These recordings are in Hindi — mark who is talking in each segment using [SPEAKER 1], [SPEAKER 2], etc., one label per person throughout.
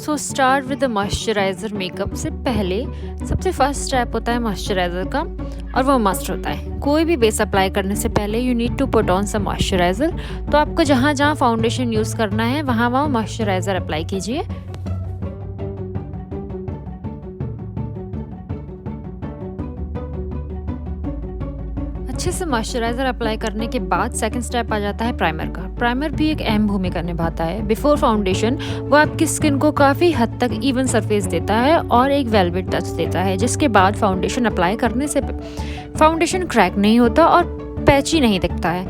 [SPEAKER 1] So start with the moisturiser makeup से पहले सबसे फर्स्ट स्टेप होता है मॉइस्चराइज़र का, और वो मस्ट होता है। कोई भी बेस अप्लाई करने से पहले you need to put on some moisturiser. तो आपको जहाँ जहाँ फाउंडेशन यूज़ करना है वहाँ वहाँ मॉइस्चराइज़र अप्लाई कीजिए। अच्छे से मॉइस्चराइज़र अप्लाई करने के बाद सेकंड स्टेप आ जाता है प्राइमर का। प्राइमर भी एक अहम भूमिका निभाता है। बिफोर फाउंडेशन वो आपकी स्किन को काफ़ी हद तक इवन सरफेस देता है और एक वेलवेट टच देता है, जिसके बाद फाउंडेशन अप्लाई करने से फाउंडेशन क्रैक नहीं होता और पैची नहीं दिखता है।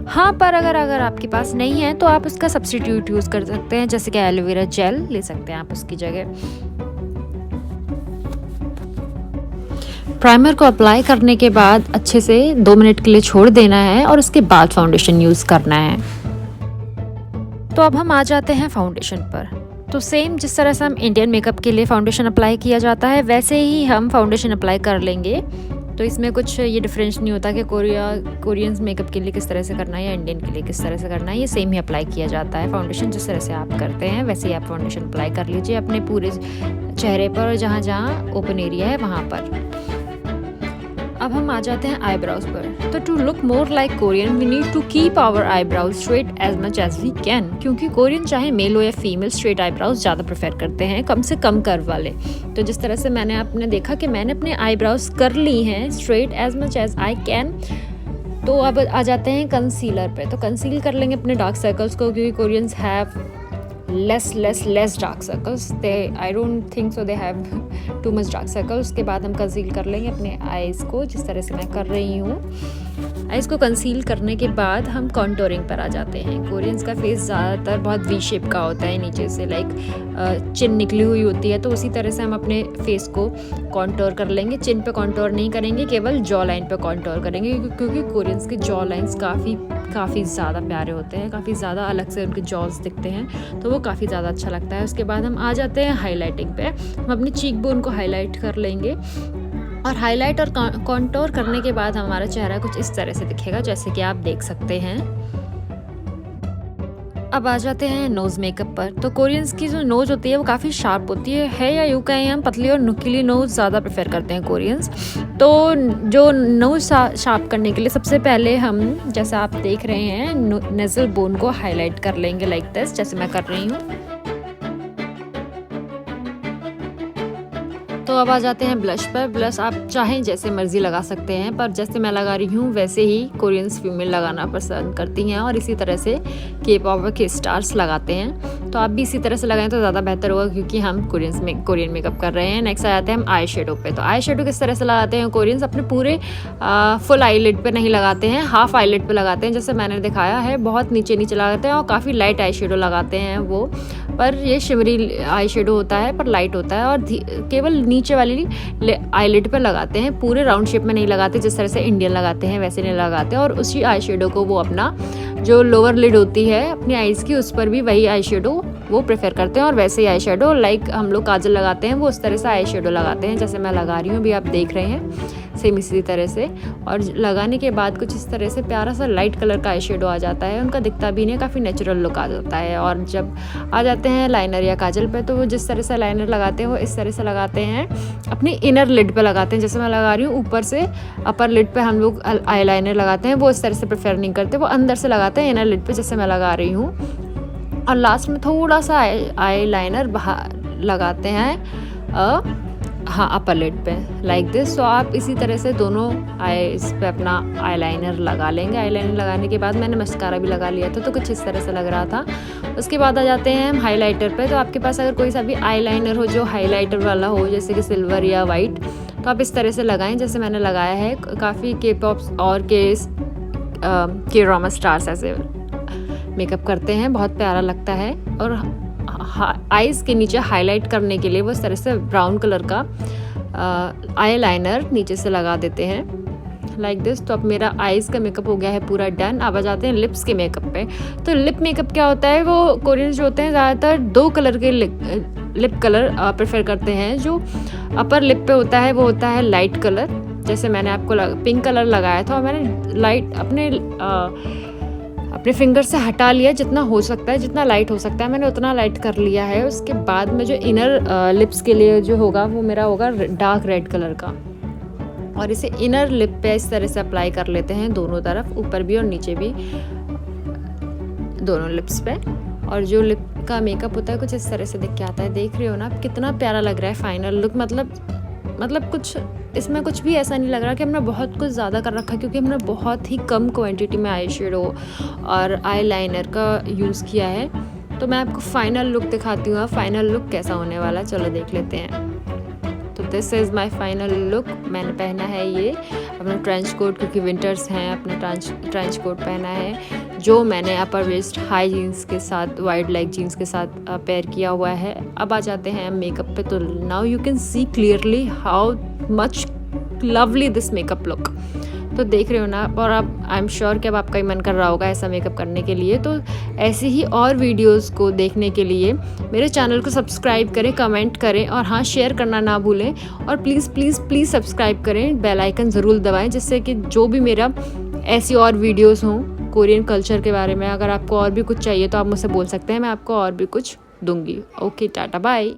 [SPEAKER 1] हाँ, पर अगर आपके पास नहीं है तो आप उसका सब्स्टिट्यूट यूज़ कर सकते हैं, जैसे कि एलोवेरा जेल ले सकते हैं आप उसकी जगह। प्राइमर को अप्लाई करने के बाद अच्छे से 2 मिनट के लिए छोड़ देना है और उसके बाद फाउंडेशन यूज़ करना है। तो अब हम आ जाते हैं फाउंडेशन पर। तो सेम जिस तरह से हम इंडियन मेकअप के लिए फाउंडेशन अप्लाई किया जाता है वैसे ही हम फाउंडेशन अप्लाई कर लेंगे। तो इसमें कुछ ये डिफरेंस नहीं होता कि कोरियंस मेकअप के लिए किस तरह से करना है या इंडियन के लिए किस तरह से करना है। ये सेम ही अप्लाई किया जाता है। फाउंडेशन जिस तरह से आप करते हैं वैसे ही आप फाउंडेशन अप्लाई कर लीजिए अपने पूरे चेहरे पर और जहाँ जहाँ ओपन एरिया है वहाँ पर। अब हम आ जाते हैं आईब्राउज पर। तो to look more like Korean we need to keep our eyebrows straight as much as we can, क्योंकि कोरियन चाहे मेल हो या फीमेल स्ट्रेट आईब्राउज ज़्यादा प्रेफर करते हैं, कम से कम कर्व वाले। तो जिस तरह से मैंने आपने देखा कि मैंने अपने आईब्राउज कर ली हैं straight as much as I can. तो अब आ जाते हैं कंसीलर पे। तो कंसील कर लेंगे अपने डार्क सर्कल्स को, क्योंकि Koreans have less dark circles. I don't think so they have too much dark circles. उसके बाद हम कंसील कर लेंगे अपने आईज़ को, जिस तरह से मैं कर रही हूँ। आईज़ को कंसील करने के बाद हम कॉन्टोरिंग पर आ जाते हैं। कोरियंस का फेस ज़्यादातर बहुत वी शेप का होता है, नीचे से लाइक चिन निकली हुई होती है। तो उसी तरह से हम अपने फेस को कॉन्टोर कर लेंगे। चिन पे कॉन्टोर नहीं करेंगे, केवल जॉ लाइन पे कॉन्टोर करेंगे, क्योंकि कोरियंस के जॉ लाइन्स काफ़ी ज़्यादा प्यारे होते हैं, काफ़ी ज़्यादा अलग से उनके जॉज दिखते हैं, तो वो काफ़ी ज़्यादा अच्छा लगता है। उसके बाद हम आ जाते हैं हाईलाइटिंग पे। हम अपनी चीक बोन को हाईलाइट कर लेंगे और हाईलाइट और कॉन्टोर करने के बाद हमारा चेहरा कुछ इस तरह से दिखेगा, जैसे कि आप देख सकते हैं। अब आ जाते हैं नोज़ मेकअप पर। तो कोरियंस की जो नोज़ होती है वो काफ़ी शार्प होती है या यूँ कहें हम पतली और नुकीली नोज़ ज़्यादा प्रेफर करते हैं कोरियंस। तो जो नोज़ शार्प करने के लिए सबसे पहले हम, जैसा आप देख रहे हैं, नेज़ल बोन को हाईलाइट कर लेंगे लाइक दिस, जैसे मैं कर रही हूँ। तो अब आ जाते हैं ब्लश पर। ब्लश आप चाहें जैसे मर्जी लगा सकते हैं, पर जैसे मैं लगा रही हूँ वैसे ही कोरियंस फीमेल लगाना पसंद करती हैं और इसी तरह से के पॉप के स्टार्स लगाते हैं। तो आप भी इसी तरह से लगाएं तो ज़्यादा बेहतर होगा, क्योंकि हम कोरियन मेकअप कर रहे हैं। नेक्स्ट आ जाते हैं हम आई शेडो पे। तो आई शेडो किस तरह से लगाते हैं कोरियंस, अपने पूरे फुल आईलिड पे नहीं लगाते हैं, हाफ आईलिड पे लगाते हैं, जैसे मैंने दिखाया है। बहुत नीचे लगाते हैं और काफ़ी लाइट आई शेडो लगाते हैं वो, पर ये शिमरी आई शेडो होता है पर लाइट होता है, और केवल नीचे वाली आईलिड पर लगाते हैं, पूरे राउंड शेप में नहीं लगाते, जिस तरह से इंडियन लगाते हैं वैसे नहीं लगाते। और उसी आई शेडो को वो अपना जो लोअर लिड होती है अपनी आईज़ की, उस पर भी वही आई शेडो वो प्रेफर करते हैं। और वैसे ही आई शेडो लाइक हम लोग काजल लगाते हैं वो उस तरह से आई शेडो लगाते हैं, जैसे मैं लगा रही हूँ अभी आप देख रहे हैं, सेम इसी तरह से। और लगाने के बाद कुछ इस तरह से प्यारा सा लाइट कलर का आई शेडो आ जाता है। उनका दिखता भी नहीं, काफ़ी नेचुरल लुक आ जाता है। और जब आ जाते हैं लाइनर या काजल पे, तो वो जिस तरह से लाइनर लगाते हैं वो इस तरह से लगाते हैं, अपनी इनर लिड पे लगाते हैं, जैसे मैं लगा रही हूँ। ऊपर से अपर लिड पे हम लोग आई लाइनर लगाते हैं, वो इस तरह से प्रेफर नहीं करते, वो अंदर से लगाते हैं इनर लिड पे, जैसे मैं लगा रही हूँ। और लास्ट में थोड़ा सा आई लाइनर बाहर लगाते हैं हाँ अपर लिड पे लाइक दिस। तो आप इसी तरह से दोनों आईज पे अपना आई लाइनर लगा लेंगे। आई लाइनर लगाने के बाद मैंने मस्कारा भी लगा लिया था, तो कुछ इस तरह से लग रहा था। उसके बाद आ जाते हैं हम हाइलाइटर पे। तो आपके पास अगर कोई सा भी आई लाइनर हो जो हाइलाइटर वाला हो, जैसे कि सिल्वर या वाइट, तो आप इस तरह से लगाएं जैसे मैंने लगाया है। काफ़ी के पॉप्स और के ड्रामा स्टार्स ऐसे मेकअप करते हैं, बहुत प्यारा लगता है। और आईज़ के नीचे हाईलाइट करने के लिए वो इस तरह से ब्राउन कलर का आई लाइनर नीचे से लगा देते हैं लाइक दिस। तो अब मेरा आईज़ का मेकअप हो गया है पूरा डन। अब आ जाते हैं लिप्स के मेकअप पे। तो लिप मेकअप क्या होता है, वो कोरियंस जो होते हैं ज़्यादातर 2 कलर के लिप कलर प्रेफर करते हैं। जो अपर लिप पे होता है वो होता है लाइट कलर, जैसे मैंने आपको पिंक कलर लगाया था, और मैंने लाइट अपने अपने फिंगर से हटा लिया जितना हो सकता है, जितना लाइट हो सकता है मैंने उतना लाइट कर लिया है। उसके बाद में जो इनर लिप्स के लिए जो होगा वो मेरा होगा डार्क रेड कलर का, और इसे इनर लिप पे इस तरह से अप्लाई कर लेते हैं दोनों तरफ, ऊपर भी और नीचे भी, दोनों लिप्स पे। और जो लिप का मेकअप होता है कुछ इस तरह से दिख के आता है। देख रहे हो ना कितना प्यारा लग रहा है फाइनल लुक। मतलब कुछ इसमें कुछ भी ऐसा नहीं लग रहा कि हमने बहुत कुछ ज़्यादा कर रखा, क्योंकि हमने बहुत ही कम क्वांटिटी में आई शेडो और आई लाइनर का यूज़ किया है। तो मैं आपको फाइनल लुक दिखाती हूँ, फाइनल लुक कैसा होने वाला है, चलो देख लेते हैं। तो this is my final look. मैंने पहना है ये अपना ट्रेंच कोट, क्योंकि विंटर्स हैं, अपना ट्रेंच कोट पहना है जो मैंने अपर वेस्ट हाई जीन्स के साथ, वाइड लेग जीन्स के साथ पेयर किया हुआ है। अब आ जाते हैं मेकअप पे। तो now you can see clearly how much lovely this makeup look. तो देख रहे हो ना, और अब आई एम श्योर कि अब आपका ही मन कर रहा होगा ऐसा मेकअप करने के लिए। तो ऐसे ही और वीडियोस को देखने के लिए मेरे चैनल को सब्सक्राइब करें, कमेंट करें, और हाँ, शेयर करना ना भूलें। और प्लीज़ प्लीज़ प्लीज़ सब्सक्राइब करें, बेल आइकन ज़रूर दबाएं, जिससे कि जो भी मेरा ऐसी और वीडियोस हों कोरियन कल्चर के बारे में, अगर आपको और भी कुछ चाहिए तो आप मुझसे बोल सकते हैं, मैं आपको और भी कुछ दूंगी। Okay, tata bye.